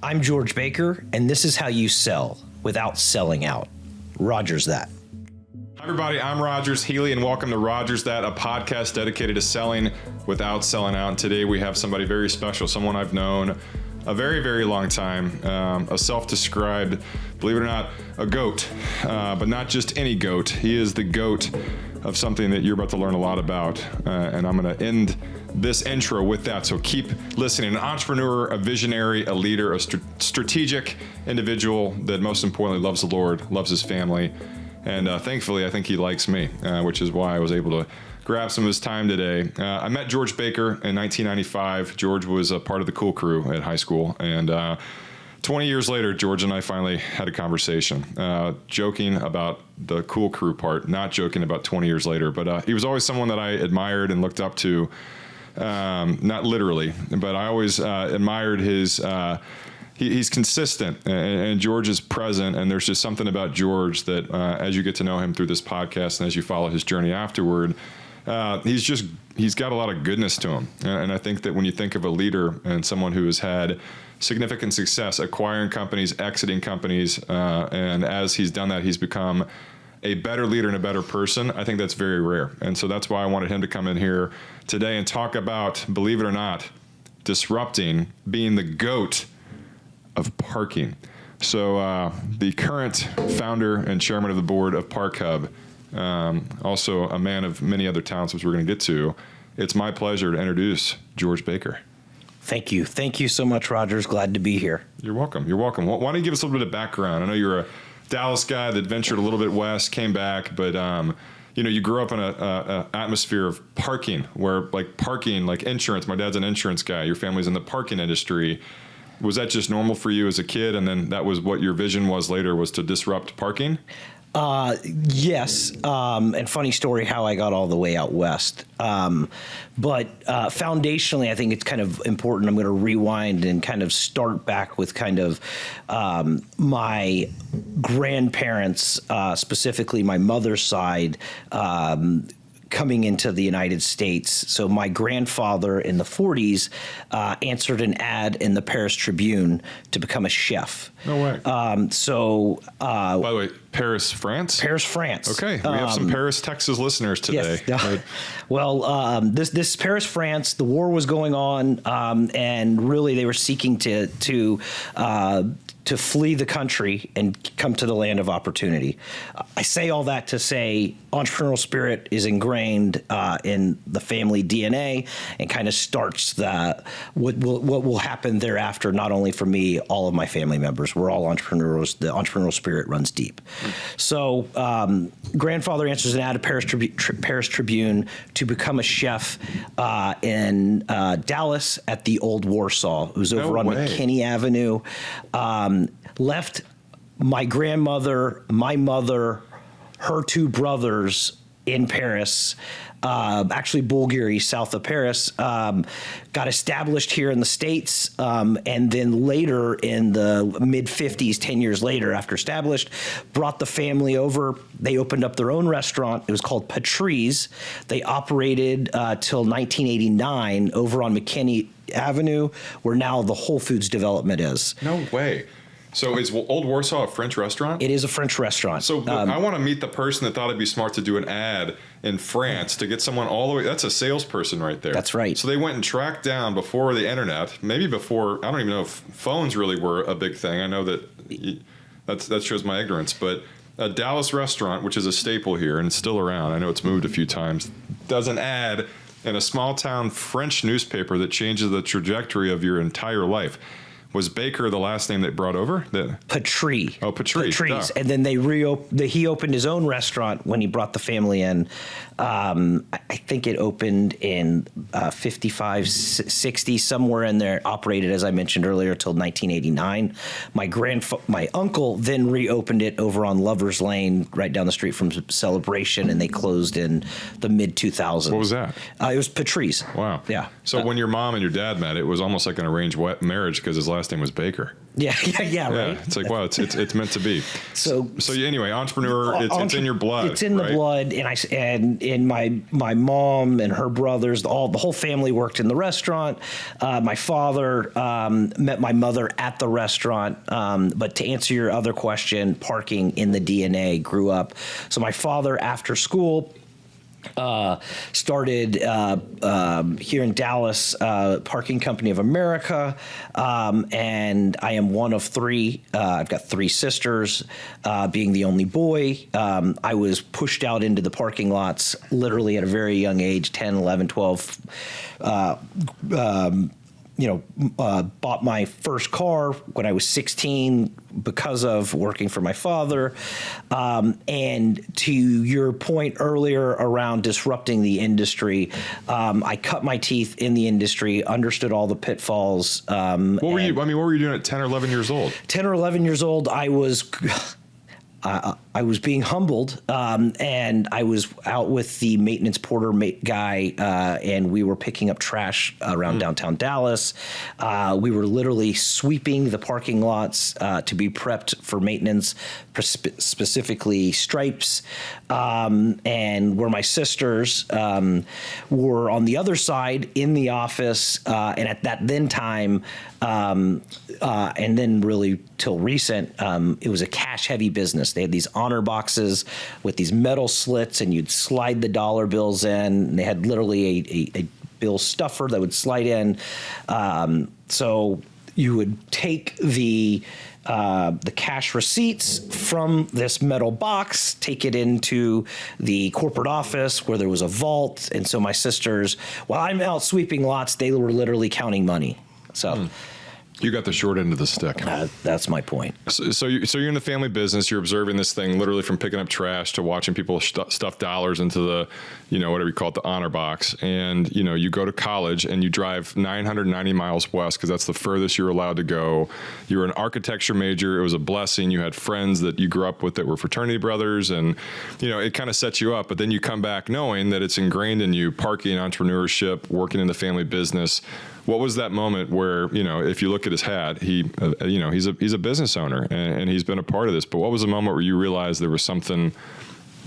I'm George Baker, and this is how you sell without selling out. Rogers that. Hi, everybody. I'm Rogers Healy, and welcome to Rogers That, a podcast dedicated to selling without selling out. And today we have somebody very special, someone I've known a very, very long time, a self-described, believe it or not, a goat, but not just any goat. He is the goat of something that you're about to learn a lot about, and I'm going to end this intro with that, so keep listening. An entrepreneur, a visionary, a leader, a strategic individual that most importantly loves the Lord, loves his family, and thankfully I think he likes me, which is why I was able to grab some of his time today. I met George Baker in 1995. George was a part of the Cool Crew at high school, and 20 years later, George and I finally had a conversation, joking about the Cool Crew part, not joking about 20 years later, but he was always someone that I admired and looked up to. Not literally, but I always admired his, he's consistent, and George is present, and there's just something about George that as you get to know him through this podcast and as you follow his journey afterward, he's got a lot of goodness to him. And I think that when you think of a leader and someone who has had significant success acquiring companies, exiting companies, and as he's done that, he's become a better leader and a better person. I think that's very rare. And so that's why I wanted him to come in here today and talk about, believe it or not, disrupting, being the GOAT of parking. So the current founder and chairman of the board of Park Hub, also a man of many other talents, which we're going to get to. It's my pleasure to introduce George Baker. Thank you. Thank you so much, Rogers. Glad to be here. You're welcome. You're welcome. Why don't you give us a little bit of background? I know you're a Dallas guy that ventured a little bit west, came back, but you grew up in a atmosphere of parking, where parking, like insurance. My dad's an insurance guy. Your family's in the parking industry. Was that just normal for you as a kid, and then that was what your vision was later, was to disrupt parking? Yes. And funny story how I got all the way out west. But foundationally, I think it's kind of important. I'm going to rewind and kind of start back with kind of my grandparents, specifically my mother's side, coming into the United States. So my grandfather in the 40s answered an ad in the Paris Tribune to become a chef. No way. By the way, Paris, France? Paris, France. Okay, we have some Paris, Texas listeners today. Yes. Right? Well, this Paris, France, the war was going on, and really they were seeking to flee the country and come to the land of opportunity. I say all that to say entrepreneurial spirit is ingrained in the family DNA and kind of starts what will happen thereafter, not only for me, all of my family members. We're all entrepreneurs. The entrepreneurial spirit runs deep. So grandfather answers an ad at Paris Tribune to become a chef in Dallas at the Old Warsaw. It was over on McKinney Avenue. Left my grandmother, my mother, her two brothers in Paris, actually Bulgaria, south of Paris, got established here in the States, and then later in the mid-50s, 10 years later after established, brought the family over. They opened up their own restaurant. It was called Patrice. They operated till 1989 over on McKinney Avenue, where now the Whole Foods development is. No way. So is Old Warsaw a French restaurant? It is a French restaurant. So I want to meet the person that thought it'd be smart to do an ad in France to get someone all the way. That's a salesperson right there. That's right. So they went and tracked down before the internet, maybe before, I don't even know if phones really were a big thing. I know that shows my ignorance, but a Dallas restaurant, which is a staple here and it's still around, I know it's moved a few times, does an ad in a small town French newspaper that changes the trajectory of your entire life. Was Baker the last name they brought over? Patrice. Oh, Patrice. Patrice. And then he opened his own restaurant when he brought the family in. I think it opened in 55, 60, somewhere in there, operated, as I mentioned earlier, till 1989. My uncle then reopened it over on Lover's Lane, right down the street from Celebration, and they closed in the mid-2000s. What was that? It was Patrice. Wow. Yeah. So when your mom and your dad met, it was almost like an arranged marriage because his last last name was Baker. Yeah, right. Yeah, it's like, wow, it's meant to be. So Anyway, entrepreneur, it's in your blood. It's in the blood, and my mom and her brothers, the whole family worked in the restaurant. My father met my mother at the restaurant. But to answer your other question, parking in the DNA, grew up. So my father, after school, started here in Dallas, Parking Company of America, and I am one of three. I've got three sisters, being the only boy. I was pushed out into the parking lots literally at a very young age, 10, 11, 12. Bought my first car when I was 16 because of working for my father. And to your point earlier around disrupting the industry, I cut my teeth in the industry, understood all the pitfalls. What were you doing at 10 or 11 years old? 10 or 11 years old, I was being humbled, and I was out with the maintenance porter guy, and we were picking up trash around downtown Dallas. We were literally sweeping the parking lots to be prepped for maintenance, specifically stripes, and where my sisters were on the other side in the office, and at that then time, and then really till recent, it was a cash-heavy business. They had these honor boxes with these metal slits, and you'd slide the dollar bills in. And they had literally a bill stuffer that would slide in. So you would take the cash receipts from this metal box, take it into the corporate office where there was a vault. And so my sisters, while I'm out sweeping lots, they were literally counting money. So. You got the short end of the stick. That's my point. So you're in the family business. You're observing this thing literally from picking up trash to watching people stuff dollars into the, whatever you call it, the honor box. And, you go to college and you drive 990 miles west because that's the furthest you're allowed to go. You were an architecture major. It was a blessing. You had friends that you grew up with that were fraternity brothers. And, it kind of sets you up. But then you come back knowing that it's ingrained in you, parking, entrepreneurship, working in the family business. What was that moment where, if you look at his hat, he's a business owner and he's been a part of this. But what was the moment where you realized there was something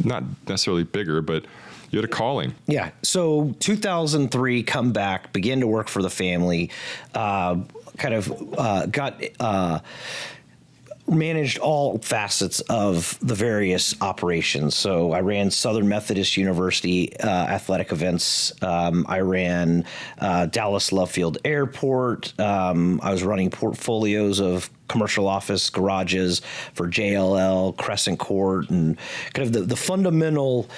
not necessarily bigger, but you had a calling? Yeah. So 2003, come back, begin to work for the family, managed all facets of the various operations. So I ran Southern Methodist University athletic events. I ran Dallas Love Field Airport. I was running portfolios of commercial office garages for JLL, Crescent Court, and kind of the fundamental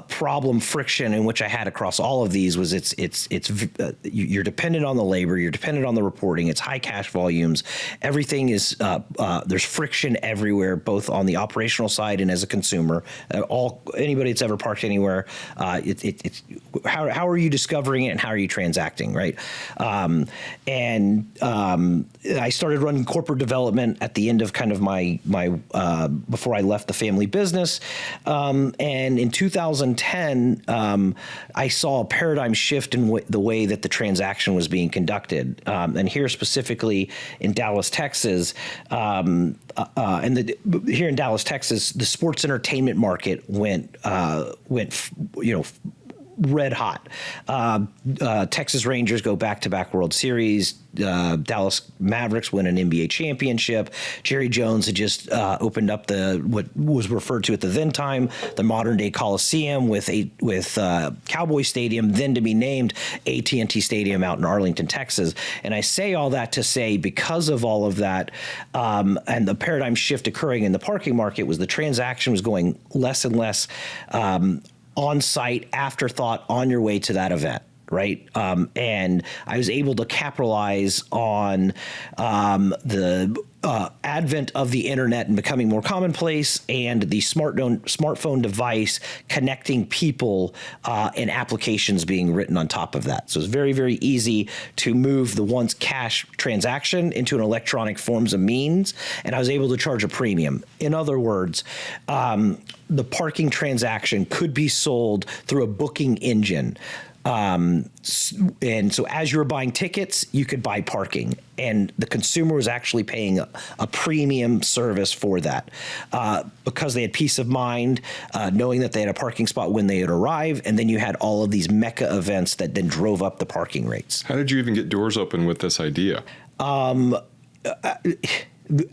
problem friction in which I had across all of these was you're dependent on the labor, you're dependent on the reporting, it's high cash volumes, everything is there's friction everywhere, both on the operational side and as a consumer. Anybody that's ever parked anywhere, it's how are you discovering it and how are you transacting, right? I started running corporate development at the end of kind of my before I left the family business, and in 2010, I saw a paradigm shift in the way that the transaction was being conducted. And here specifically in Dallas, Texas, here in Dallas, Texas, the sports entertainment market went red hot. Texas Rangers go back-to-back World Series. Dallas Mavericks win an NBA championship. Jerry Jones had just opened up what was referred to at the then time the modern-day Coliseum with Cowboy Stadium, then to be named AT&T Stadium out in Arlington, Texas. And I say all that to say, because of all of that, and the paradigm shift occurring in the parking market, was the transaction was going less and less on-site afterthought on your way to that event, right? And I was able to capitalize on the advent of the internet and becoming more commonplace, and the smartphone device connecting people and applications being written on top of that. So it's very, very easy to move the once cash transaction into an electronic forms of means, and I was able to charge a premium. In other words, the parking transaction could be sold through a booking engine. And so as you were buying tickets, you could buy parking, and the consumer was actually paying a premium service for that because they had peace of mind, knowing that they had a parking spot when they had arrived, and then you had all of these mecca events that then drove up the parking rates. How did you even get doors open with this idea?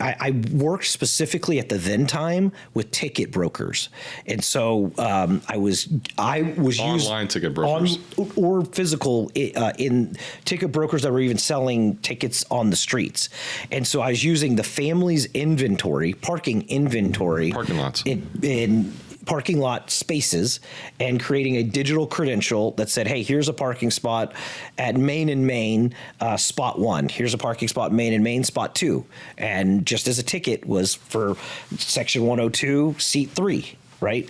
I worked specifically at the then time with ticket brokers, and so I was Online ticket brokers or physical in ticket brokers that were even selling tickets on the streets, and so I was using the family's inventory, parking lots in parking lot spaces, and creating a digital credential that said, hey, here's a parking spot at Main and Main, spot 1. Here's a parking spot, Main and Main, spot 2. And just as a ticket was for section 102, seat 3, right?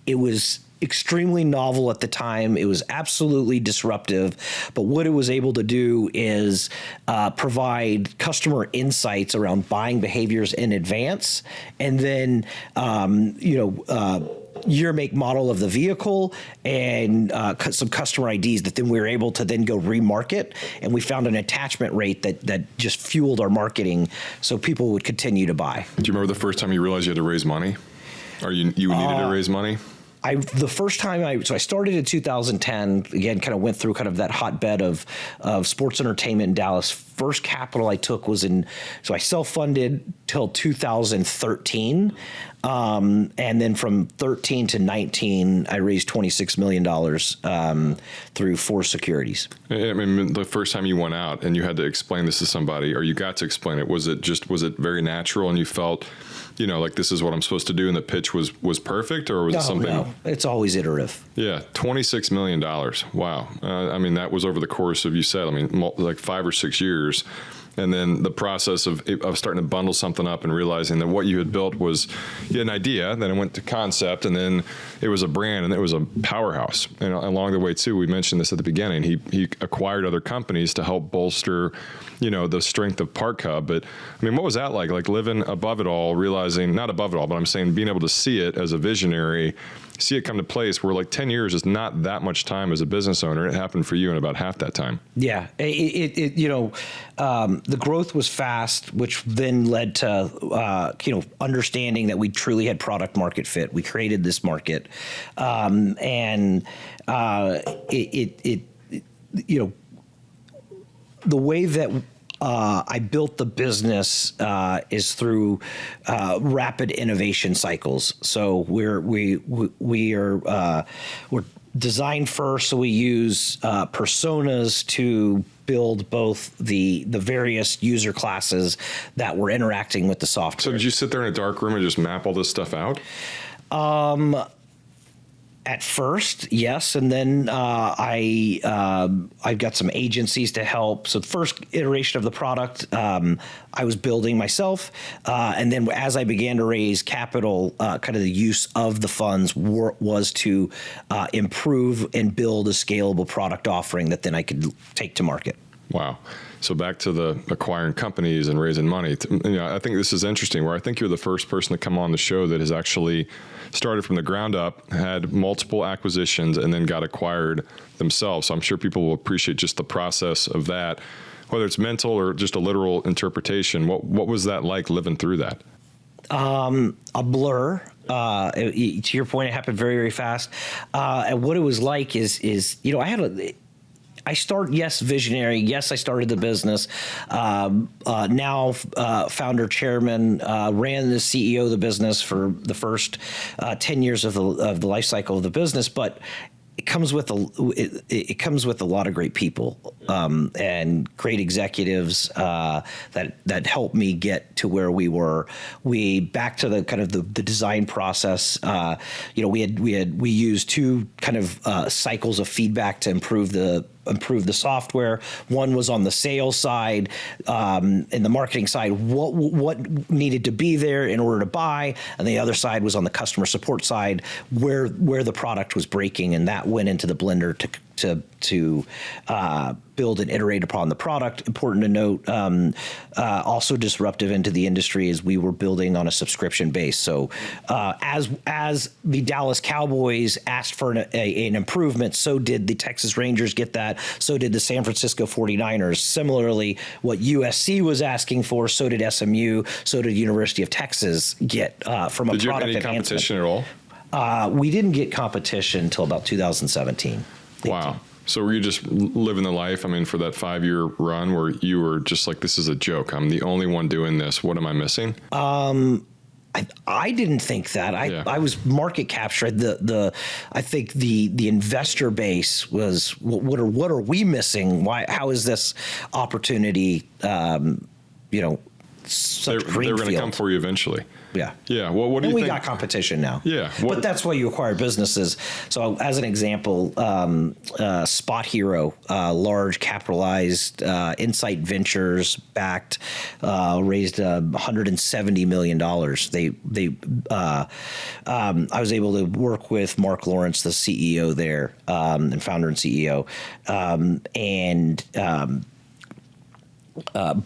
It was extremely novel at the time. It was absolutely disruptive. But what it was able to do is provide customer insights around buying behaviors in advance, and then year, make, model of the vehicle, and some customer IDs that then we were able to then go remarket, and we found an attachment rate that just fueled our marketing, so people would continue to buy. Do you remember the first time you realized you had to raise money, or you needed to raise money? The first time I started in 2010, again, kind of went through kind of that hotbed of sports entertainment in Dallas. First capital I took was so I self-funded till 2013. And then from 13 to 19, I raised $26 million through 4 securities. I mean, the first time you went out and you had to explain this to somebody, or you got to explain it, was it very natural and you felt, like this is what I'm supposed to do, and the pitch was perfect, or was it something? No, it's always iterative. Yeah, $26 million. Wow. I mean, that was over the course of, you said, like 5 or 6 years. And then the process of starting to bundle something up and realizing that what you had built was, you had an idea, then it went to concept, and then it was a brand, and it was a powerhouse. And along the way, too, we mentioned this at the beginning, he acquired other companies to help bolster, the strength of Park Hub. But, what was that like? Like living above it all, realizing, not above it all, but I'm saying being able to see it as a visionary, see it come to place where like 10 years is not that much time as a business owner. It happened for you in about half that time. Yeah. The growth was fast, which then led to, understanding that we truly had product market fit. We created this market. The way that I built the business is through rapid innovation cycles. So we're design first, so we use personas to build both the various user classes that were interacting with the software. So did you sit there in a dark room and just map all this stuff out? At first, yes, and then I've got some agencies to help. So the first iteration of the product, I was building myself, and then as I began to raise capital, kind of the use of the funds was to improve and build a scalable product offering that then I could take to market. Wow. So back to the acquiring companies and raising money. I think this is interesting, where I think you're the first person to come on the show that has actually started from the ground up, had multiple acquisitions, and then got acquired themselves. So I'm sure people will appreciate just the process of that, whether it's mental or just a literal interpretation. What was that like, living through that? A blur. To your point, it happened very, very fast. And what it was like is visionary. Yes, I started the business. Now, founder, chairman, ran the CEO of the business for the first 10 years of the life cycle of the business. But it comes with a lot of great people and great executives that helped me get to where we were. Back to the kind of the design process. We used 2 kind of cycles of feedback to improve the software. One was on the sales side, and the marketing side, what needed to be there in order to buy, and the other side was on the customer support side, where the product was breaking, and that went into the blender to build and iterate upon the product. Important to note, also disruptive into the industry is we were building on a subscription base. So as the Dallas Cowboys asked for an improvement, so did the Texas Rangers get that. So did the San Francisco 49ers. Similarly, what USC was asking for, so did SMU, so did University of Texas get from a Did you have product any competition at all? We didn't get competition until about 2017. Wow. So were you just living the life? I mean, for that 5-year run where you were just like, this is a joke. I'm the only one doing this. What am I missing? I didn't think that. I was market captured. I think the investor base was what are we missing? Why? How is this opportunity? Such They're going to come for you eventually. Yeah. Yeah. Well, what do you think? We got competition now. Yeah. But that's why you acquire businesses. So as an example, Spot Hero, large capitalized Insight Ventures backed, raised $170 million. I was able to work with Mark Lawrence, the CEO there, and founder and CEO,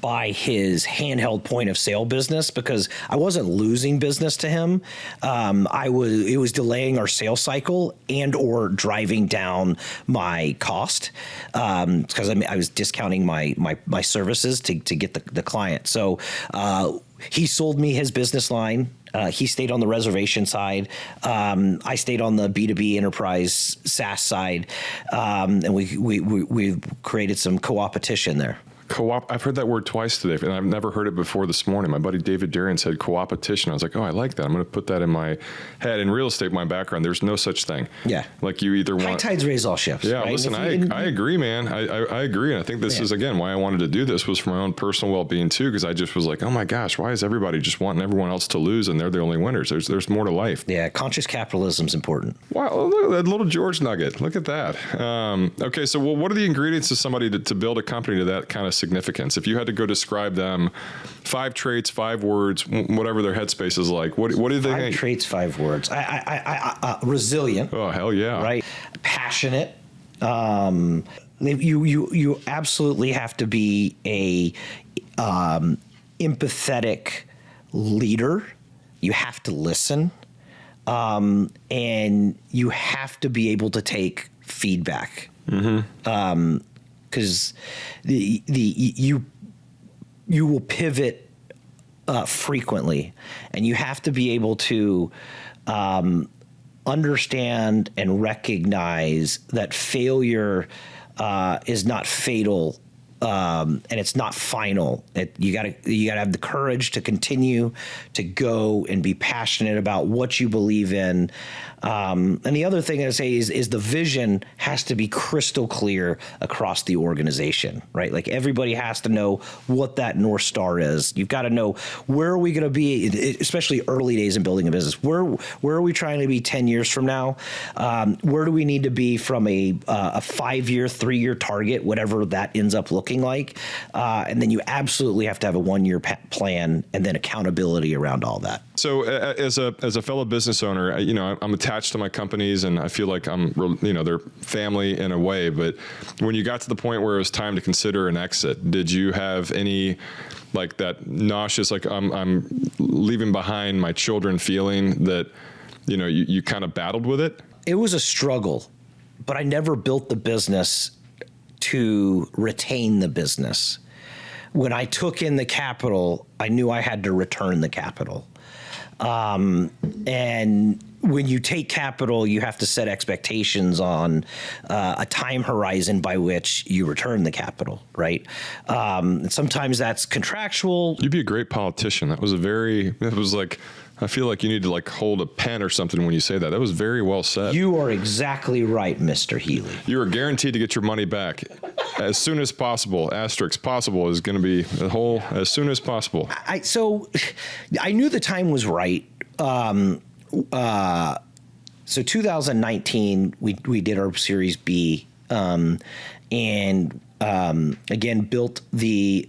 by his handheld point of sale business, because I wasn't losing business to him. It was delaying our sales cycle and or driving down my cost, because I was discounting my services to get the client. So he sold me his business line. He stayed on the reservation side. I stayed on the B2B enterprise SaaS side, and we created some co-opetition there. Co-op. I've heard that word twice today, and I've never heard it before this morning. My buddy David Darian said co-opetition. I was like, oh, I like that. I'm going to put that in my head. In real estate, my background, there's no such thing. Yeah. Like you either want... High tides raise all ships. Yeah, right? listen, I agree, man. I agree. And I think this is, again, why I wanted to do this was for my own personal well-being, too, because I just was like, oh, my gosh, why is everybody just wanting everyone else to lose and they're the only winners? There's more to life. Yeah, conscious capitalism is important. Wow, look at that little George nugget. Look at that. Okay, so what are the ingredients of somebody to build a company to that kind of significance? If you had to go describe them, 5 traits, 5 words, whatever their headspace is like, what do they think? 5 traits, 5 words. Resilient. Oh, hell yeah. Right. Passionate. You absolutely have to be a empathetic leader. You have to listen. And you have to be able to take feedback. Mm-hmm. Because you will pivot frequently, and you have to be able to understand and recognize that failure is not fatal, and it's not final. You gotta have the courage to continue to go and be passionate about what you believe in. And the other thing I say is the vision has to be crystal clear across the organization, right? Like everybody has to know what that North Star is. You've got to know, where are we going to be, especially early days in building a business. Where are we trying to be 10 years from now? Where do we need to be from a 5-year, 3-year target, whatever that ends up looking like? And then you absolutely have to have a 1-year plan and then accountability around all that. So as a fellow business owner, I'm attached to my companies and I feel like I'm, they're family in a way. But when you got to the point where it was time to consider an exit, did you have any like that nauseous, like I'm leaving behind my children feeling that, you kind of battled with it? It was a struggle, but I never built the business to retain the business. When I took in the capital, I knew I had to return the capital. And when you take capital, you have to set expectations on a time horizon by which you return the capital, right? And sometimes that's contractual. You'd be a great politician. It was like, I feel like you need to like hold a pen or something when you say that. That was very well said. You are exactly right, Mr. Healy. You are guaranteed to get your money back as soon as possible. Asterisk possible is going to be the whole as soon as possible. So I knew the time was right. So 2019, we did our Series B, and again, built the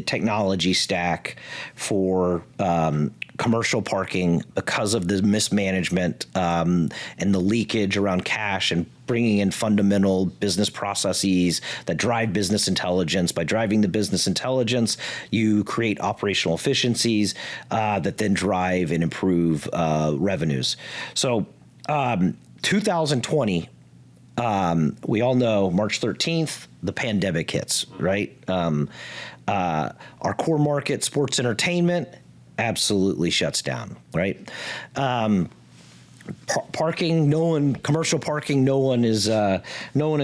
technology stack for commercial parking because of the mismanagement and the leakage around cash, and bringing in fundamental business processes that drive business intelligence. By driving the business intelligence, you create operational efficiencies that then drive and improve revenues. So 2020, we all know March 13th, the pandemic hits, right? Our core market, sports entertainment, absolutely shuts down, right? Parking, commercial parking, no one is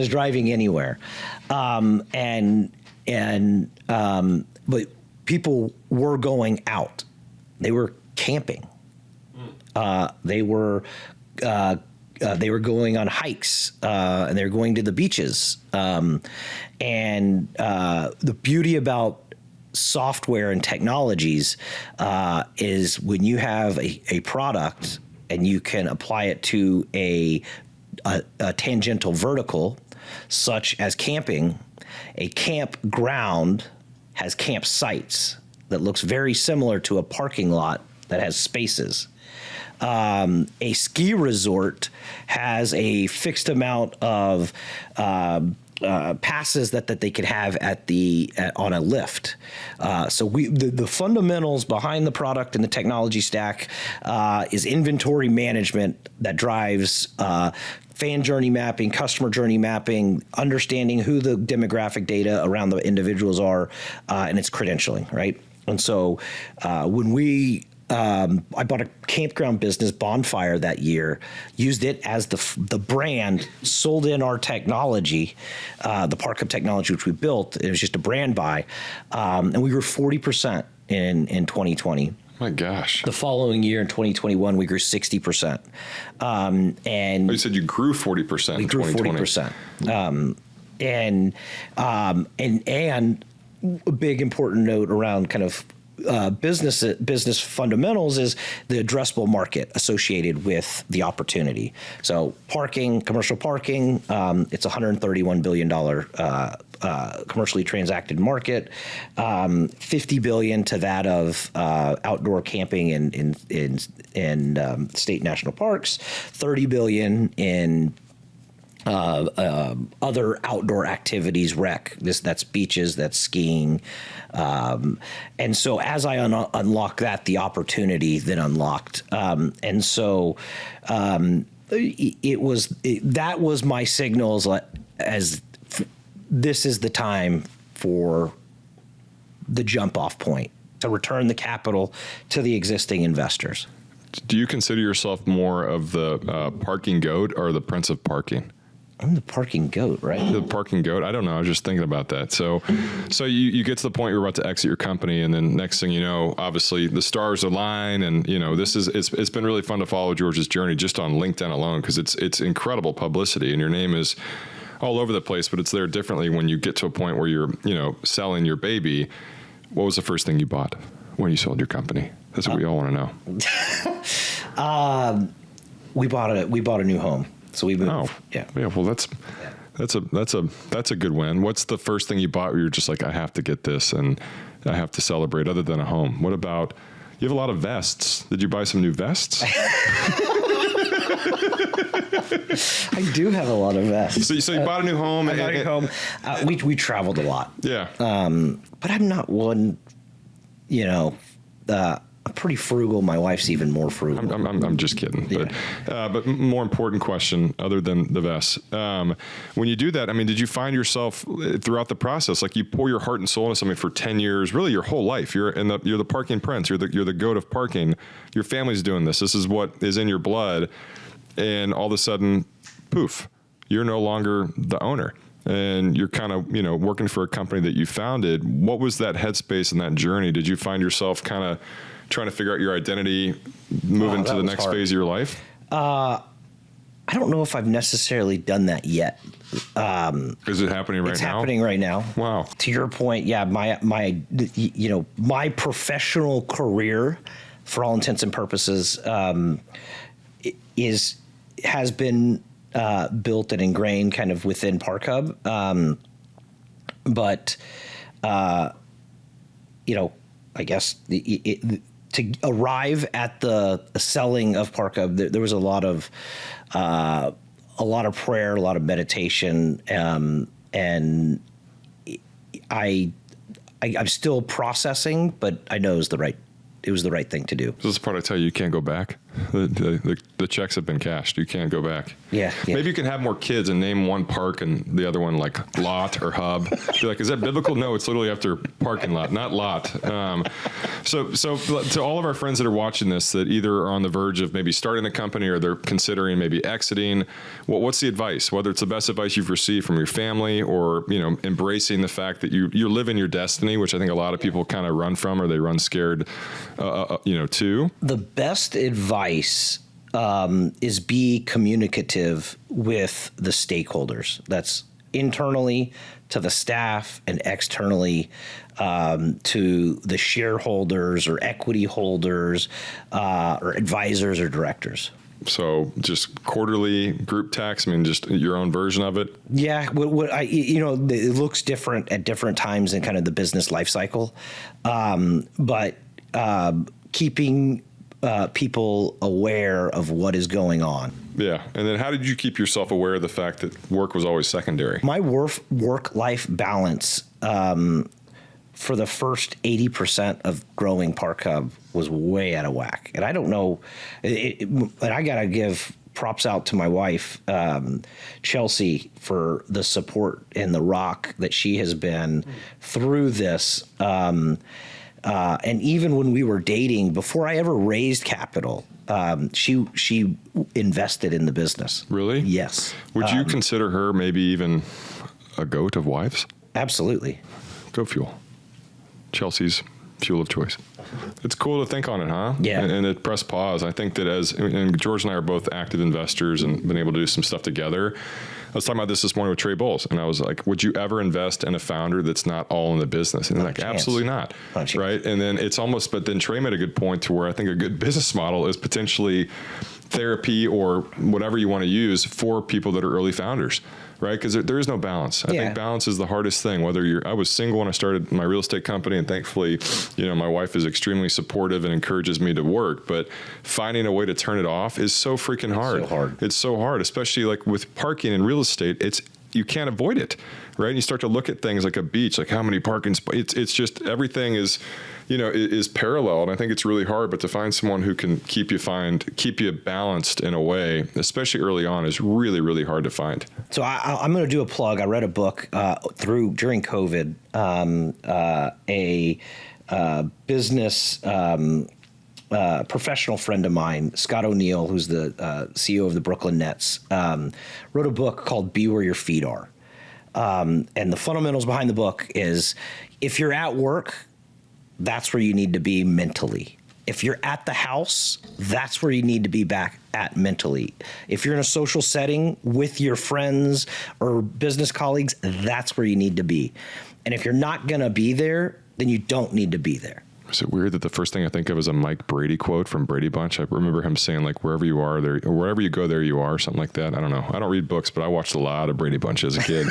driving anywhere. But people were going out. They were camping. They were going on hikes, and they were going to the beaches. The beauty about software and technologies is when you have a product and you can apply it to a tangential vertical, such as camping. A campground has campsites that looks very similar to a parking lot that has spaces. A ski resort has a fixed amount of passes that they could have on a lift. So the fundamentals behind the product and the technology stack is inventory management that drives fan journey mapping, customer journey mapping, understanding who the demographic data around the individuals are, and it's credentialing, right? And so when I bought a campground business, Bonfire, that year, used it as the brand, sold in our technology, the Park Hub technology, which we built. It was just a brand buy. And we grew 40% in 2020. My gosh. The following year, in 2021, we grew 60%. And you said you grew 40% in 2020. We grew 40%. And a big important note around kind of business fundamentals is the addressable market associated with the opportunity. So parking, commercial parking, it's a $131 billion commercially transacted market, $50 billion to that of outdoor camping in state national parks, $30 billion in other outdoor activities, that's beaches, that's skiing. And so as I unlock that, the opportunity then unlocked. And so that was my signals as this is the time for the jump off point to return the capital to the existing investors. Do you consider yourself more of the parking goat or the prince of parking? I'm the parking goat, right? The parking goat. I don't know. I was just thinking about that. So you get to the point you're about to exit your company, and then next thing you know, obviously the stars align, and it's been really fun to follow George's journey just on LinkedIn alone, because it's incredible publicity, and your name is all over the place, but it's there differently when you get to a point where you're selling your baby. What was the first thing you bought when you sold your company? That's what we all want to know. We bought a new home. So we moved. Oh, yeah. Well, that's a good win. What's the first thing you bought where you're just like, I have to get this and I have to celebrate, other than a home? What about, you have a lot of vests. Did you buy some new vests? I do have a lot of vests. So you bought a new home. I bought a new home. We traveled a lot. Yeah. But I'm not one, I'm pretty frugal. My wife's even more frugal. I'm just kidding. Yeah. But more important question, other than the vests, when you do that, I mean, did you find yourself throughout the process, like you pour your heart and soul into something for 10 years, really your whole life? You're the parking prince. You're the goat of parking. Your family's doing this. This is what is in your blood, and all of a sudden, poof, you're no longer the owner. And you're kind of, working for a company that you founded. What was that headspace and that journey? Did you find yourself kind of trying to figure out your identity, moving to the next phase of your life? I don't know if I've necessarily done that yet. Is it happening right now? It's happening right now. Wow. To your point, yeah, my professional career, for all intents and purposes, has been built and ingrained kind of within Park Hub. But I guess to arrive at the selling of Park Hub, there was a lot of prayer, a lot of meditation, and I'm still processing, but I know it was the right thing to do. This is the part I tell you can't go back. The checks have been cashed. You can't go back. Yeah. Maybe you can have more kids and name one park and the other one like lot or hub. Be like, is that biblical? No, it's literally after parking lot, not lot. So to all of our friends that are watching this that either are on the verge of maybe starting a company or they're considering maybe exiting, what's the advice? Whether it's the best advice you've received from your family or, embracing the fact that you're living your destiny, which I think a lot of people kind of run from or they run scared, too. The best advice is be communicative with the stakeholders. That's internally to the staff and externally to the shareholders or equity holders or advisors or directors. So just quarterly group tax, just your own version of it? Yeah, it looks different at different times in kind of the business life cycle. But keeping people aware of what is going on. Yeah. And then how did you keep yourself aware of the fact that work was always secondary? My work-life balance for the first 80% of growing Park Hub was way out of whack. And I don't know, and I got to give props out to my wife, Chelsea, for the support and the rock that she has been through this. And even when we were dating, before I ever raised capital, she invested in the business. Really? Yes. Would you consider her maybe even a goat of wives? Absolutely. Goat fuel. Chelsea's fuel of choice. It's cool to think on it, huh? Yeah. And to press pause. I think that and George and I are both active investors and been able to do some stuff together. I was talking about this morning with Trey Bowles, and I was like, would you ever invest in a founder that's not all in the business? And they're like, absolutely not. Right? And then but then Trey made a good point to where I think a good business model is potentially therapy or whatever you want to use for people that are early founders. Right? Because there is no balance. I think balance is the hardest thing. I was single when I started my real estate company, and thankfully, my wife is extremely supportive and encourages me to work. But finding a way to turn it off is so freaking hard. It's so hard, especially like with parking and real estate. You can't avoid it, right? And you start to look at things like a beach, like how many parking spots. It's just everything is parallel, and I think it's really hard. But to find someone who can keep you balanced in a way, especially early on, is really, really hard to find. So I'm going to do a plug. I read a book during COVID, a business professional friend of mine, Scott O'Neill, who's the CEO of the Brooklyn Nets, wrote a book called "Be Where Your Feet Are," and the fundamentals behind the book is if you're at work, that's where you need to be mentally. If you're at the house, that's where you need to be back at mentally. If you're in a social setting with your friends or business colleagues, that's where you need to be. And if you're not going to be there, then you don't need to be there. Is it weird that the first thing I think of is a Mike Brady quote from Brady Bunch? I remember him saying, like, wherever you are, there, or wherever you go, there you are, something like that. I don't know. I don't read books, but I watched a lot of Brady Bunch as a kid.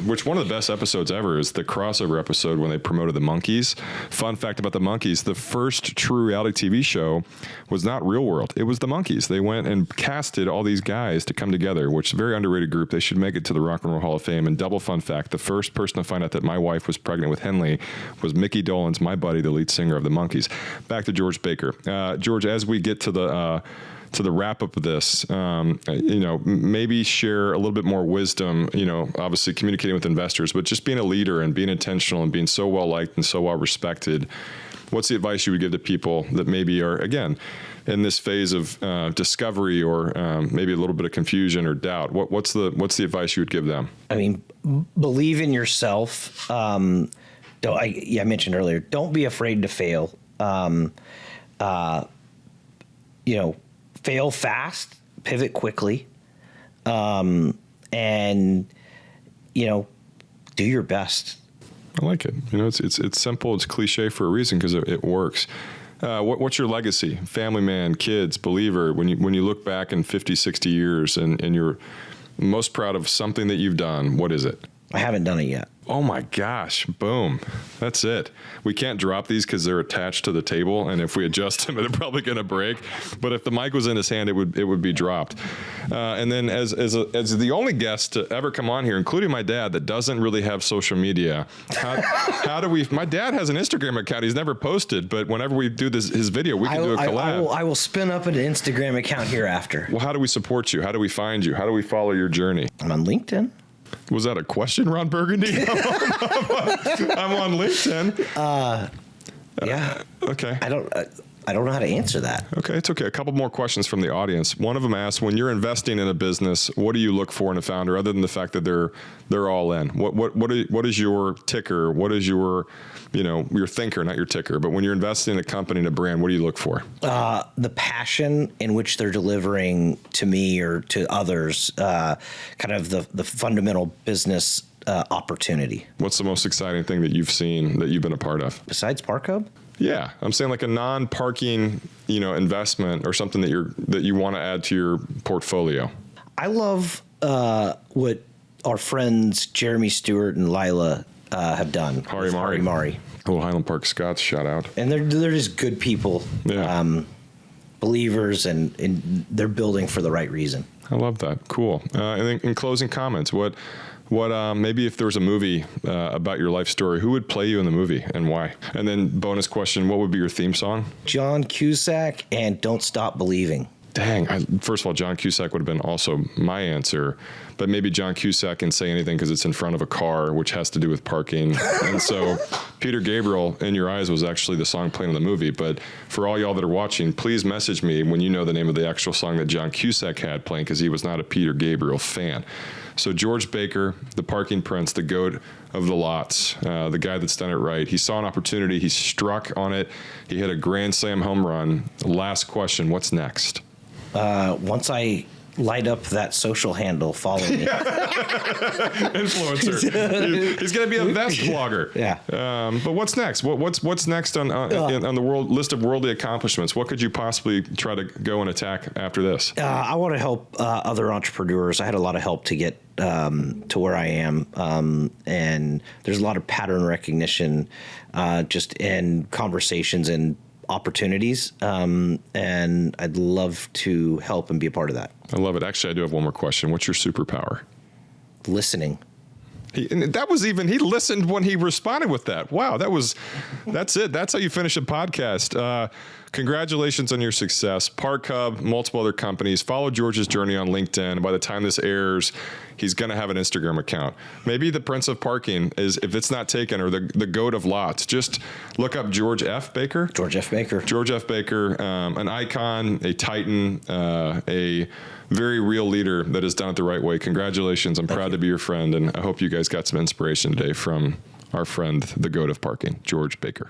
Which one of the best episodes ever is the crossover episode when they promoted the Monkees. Fun fact about the Monkees, the first true reality TV show was not Real World. It was the Monkees. They went and casted all these guys to come together, which is a very underrated group. They should make it to the Rock and Roll Hall of Fame. And double fun fact, the first person to find out that my wife was pregnant with Henley was Mickey Dolenz, my buddy, the lead singer of the Monkees. Back to George Baker. George, as we get to the wrap up of this, maybe share a little bit more wisdom, obviously communicating with investors, but just being a leader and being intentional and being so well liked and so well respected. What's the advice you would give to people that maybe are, again, in this phase of discovery or maybe a little bit of confusion or doubt? What's the advice you would give them? I mean, believe in yourself. I mentioned earlier, don't be afraid to fail. Fail fast, pivot quickly, and do your best. I like it. It's simple. It's cliche for a reason because it works. What's your legacy? Family man, kids, believer. When you look back in 50, 60 years and you're most proud of something that you've done, what is it? I haven't done it yet. Oh my gosh, boom. That's it. We can't drop these because they're attached to the table, and if we adjust them, they're probably going to break. But if the mic was in his hand, it would be dropped. And then as the only guest to ever come on here, including my dad, that doesn't really have social media, how do we? My dad has an Instagram account. He's never posted, but whenever we do his video, we can do a collab. I will spin up an Instagram account hereafter. Well, how do we support you? How do we find you? How do we follow your journey? I'm on LinkedIn. Was that a question, Ron Burgundy? I'm on LinkedIn. Yeah. Okay. I don't know how to answer that. Okay, it's okay. A couple more questions from the audience. One of them asked, when you're investing in a business, what do you look for in a founder other than the fact that they're all in? What is your ticker? What is your thinker, not your ticker, but when you're investing in a company and a brand, what do you look for? The passion in which they're delivering to me or to others, kind of the fundamental business opportunity. What's the most exciting thing that you've seen that you've been a part of? Besides Park Hub? Yeah, I'm saying like a non-parking, investment or something that you want to add to your portfolio. I love what our friends Jeremy Stewart and Lila have done. Hari Mari. Little Highland Park Scots shout out. And they're just good people, believers, and they're building for the right reason. I love that. Cool. And then in closing comments, what maybe if there was a movie about your life story, who would play you in the movie and why? And then bonus question, what would be your theme song? John Cusack and Don't Stop Believing. Dang. First of all, John Cusack would have been also my answer, but maybe John Cusack can say anything because it's in front of a car, which has to do with parking. And so Peter Gabriel, In Your Eyes, was actually the song playing in the movie. But for all y'all that are watching, please message me when you know the name of the actual song that John Cusack had playing, because he was not a Peter Gabriel fan. So George Baker, the parking prince, the goat of the lots, the guy that's done it right. He saw an opportunity. He struck on it. He hit a grand slam home run. Last question, what's next? Once I light up that social handle, follow me. Influencer. He's going to be a vest blogger. Yeah. But what's next? What's next on the world list of worldly accomplishments? What could you possibly try to go and attack after this? I want to help other entrepreneurs. I had a lot of help to get to where I am, and there's a lot of pattern recognition just in conversations and opportunities, and I'd love to help and be a part of that. I love it. Actually, I do have one more question. What's your superpower? Listening. He listened when he responded with that. Wow, that's it. That's how you finish a podcast. Congratulations on your success. Park Hub, multiple other companies. Follow George's journey on LinkedIn. By the time this airs, he's going to have an Instagram account. Maybe the Prince of Parking is, if it's not taken, or the goat of lots. Just look up George F. Baker. George F. Baker. George F. Baker, an icon, a titan, a very real leader that has done it the right way. Congratulations. I'm proud to be your friend, and I hope you guys got some inspiration today from our friend, the goat of parking, George Baker.